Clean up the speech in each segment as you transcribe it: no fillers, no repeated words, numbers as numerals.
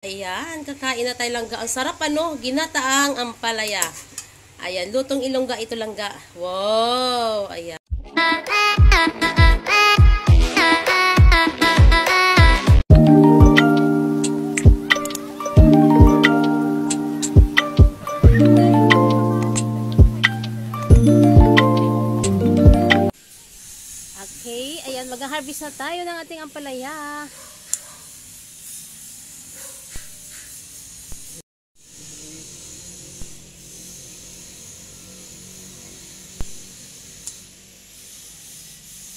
Ayan, kakain na tayo langga. Ang sarap ano, ginataang ampalaya. Ayan, lutong ilongga ito langga. Wow, ayan. Okay, ayan, mag-harvest na tayo ng ating ampalaya.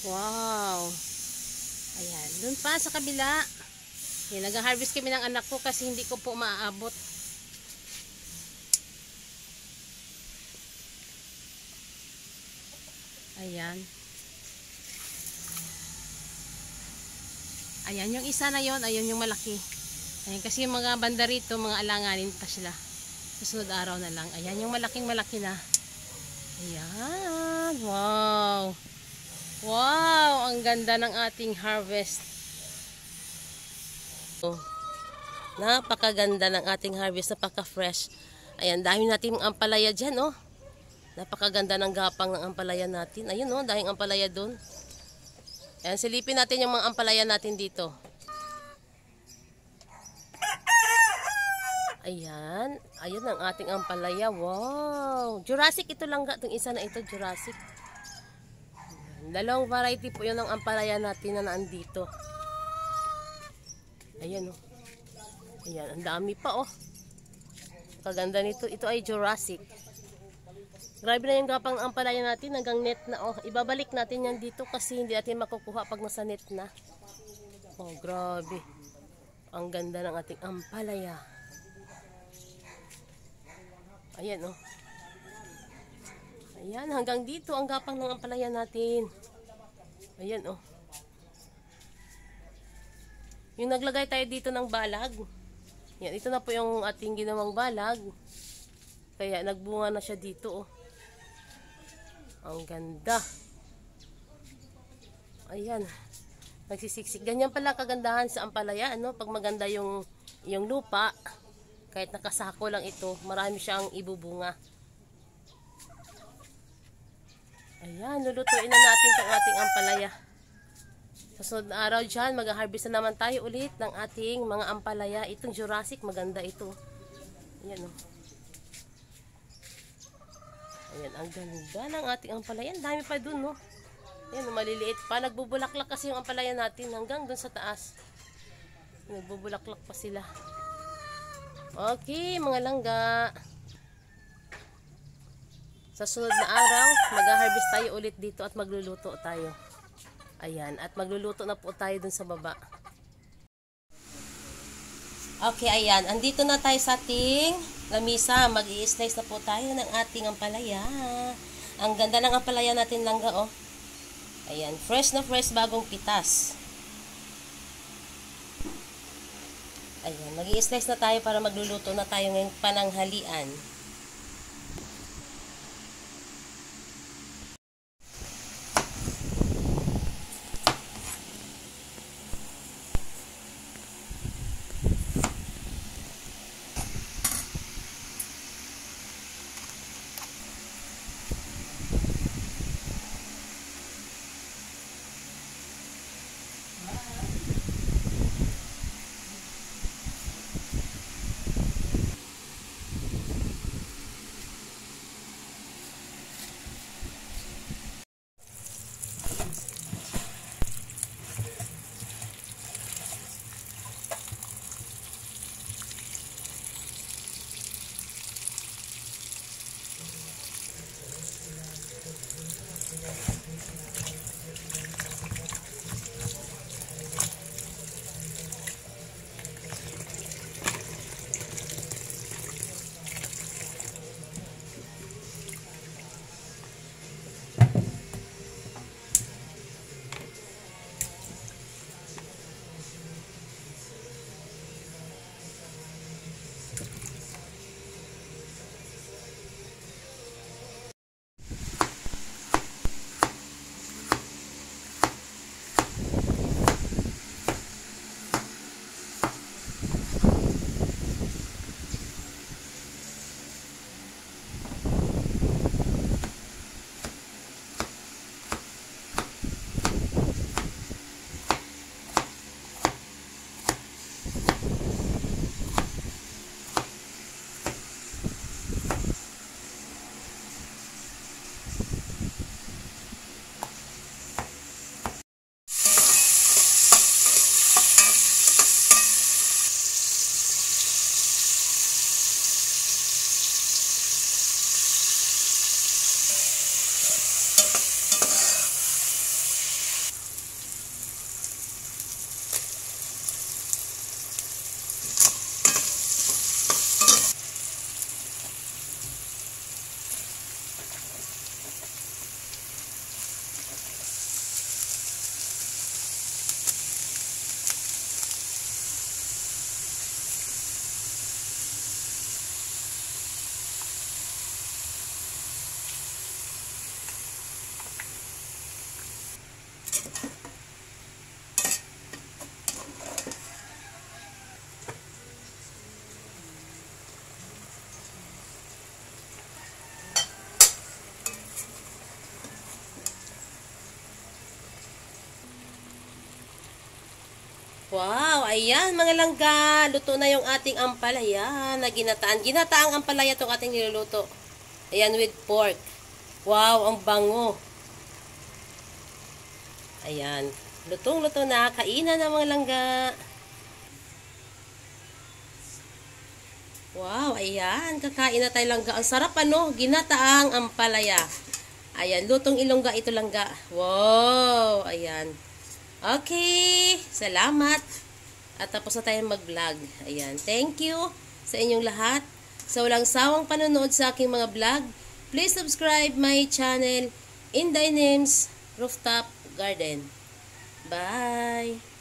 Wow. Ayan, dun pa sa kabila. Ayan, nag-harvest kami ng anak ko kasi hindi ko po maaabot. Ayan. Ayan, yung isa na yon, ayun yung malaki. Ayan, kasi yung mga banda rito, mga alanganin pa sila. Susunod araw na lang. Ayan, yung malaking malaki na. Ayan. Wow. Wow, ang ganda ng ating harvest. Oh, napakaganda ng ating harvest, napaka-fresh. Ayan, dahil natin ang ampalaya dyan, oh. Napakaganda ng gapang ng ampalaya natin. Ayun, oh, dahil ampalaya dun. Ayan, silipin natin yung mga ampalaya natin dito. Ayan, ayun ang ating ampalaya. Wow, Jurassic ito lang, itong isa na ito, Jurassic. Dalawang variety po yun ng ampalaya natin na naandito. Ayan, oh. Ayan, ang dami pa, oh. Kaganda nito. Ito ay Jurassic. Grabe na yung gapang ng ampalaya natin. Hanggang net na, oh. Ibabalik natin yan dito kasi hindi natin makukuha pag nasa net na. Oh, grabe. Ang ganda ng ating ampalaya. Ayan, oh. Ayan, hanggang dito ang gapang ng ampalaya natin. Ayan, oh. Yung naglagay tayo dito ng balag. Yan, ito na po yung ating ginawang balag. Kaya nagbunga na siya dito, oh. Ang ganda. Ayan. Nagsisiksik. Ganyan pala kagandahan sa ampalaya, ano? Pag maganda yung lupa, kahit nakasako lang ito, marami siyang ibubunga. Ayan, lulutuin na natin itong ating ampalaya. Sa sunod na araw dyan, mag-harvest na naman tayo ulit ng ating mga ampalaya. Itong Jurassic, maganda ito. Ayan, oh. Ayan, ang ganda ng ating ampalaya. Ang dami pa dun, no? Ayan, maliliit pa. Nagbubulaklak kasi yung ampalaya natin hanggang dun sa taas. Nagbubulaklak pa sila. Okay, mga langga. Sa sunod na araw, mag-harvest tayo ulit dito at magluluto tayo. Ayan, at magluluto na po tayo dun sa baba. Okay, ayan. Andito na tayo sa ating lamisa. Mag-i-slice na po tayo ng ating ampalaya. Ang ganda ng ampalaya natin langga, oh. Ayan, fresh na fresh, bagong pitas. Ayan, mag-i-slice na tayo para magluluto na tayo ngayong pananghalian. Wow, ayan mga langga. Luto na yung ating ampalaya na ginataan. Ginataang ampalaya itong ating niluluto. Ayan, with pork. Wow, ang bango. Ayan. Lutong-luto na. Kainan na mga langga. Wow, ayan. Kakain na tayo langga. Ang sarap ano. Ginataang ampalaya. Ayan, lutong ilongga ito langga. Wow, ayan. Okay, salamat. At tapos na tayong mag-vlog. Ayan, thank you sa inyong lahat. Sa walang sawang panonood sa aking mga vlog, please subscribe my channel, Inday Names Rooftop Garden. Bye!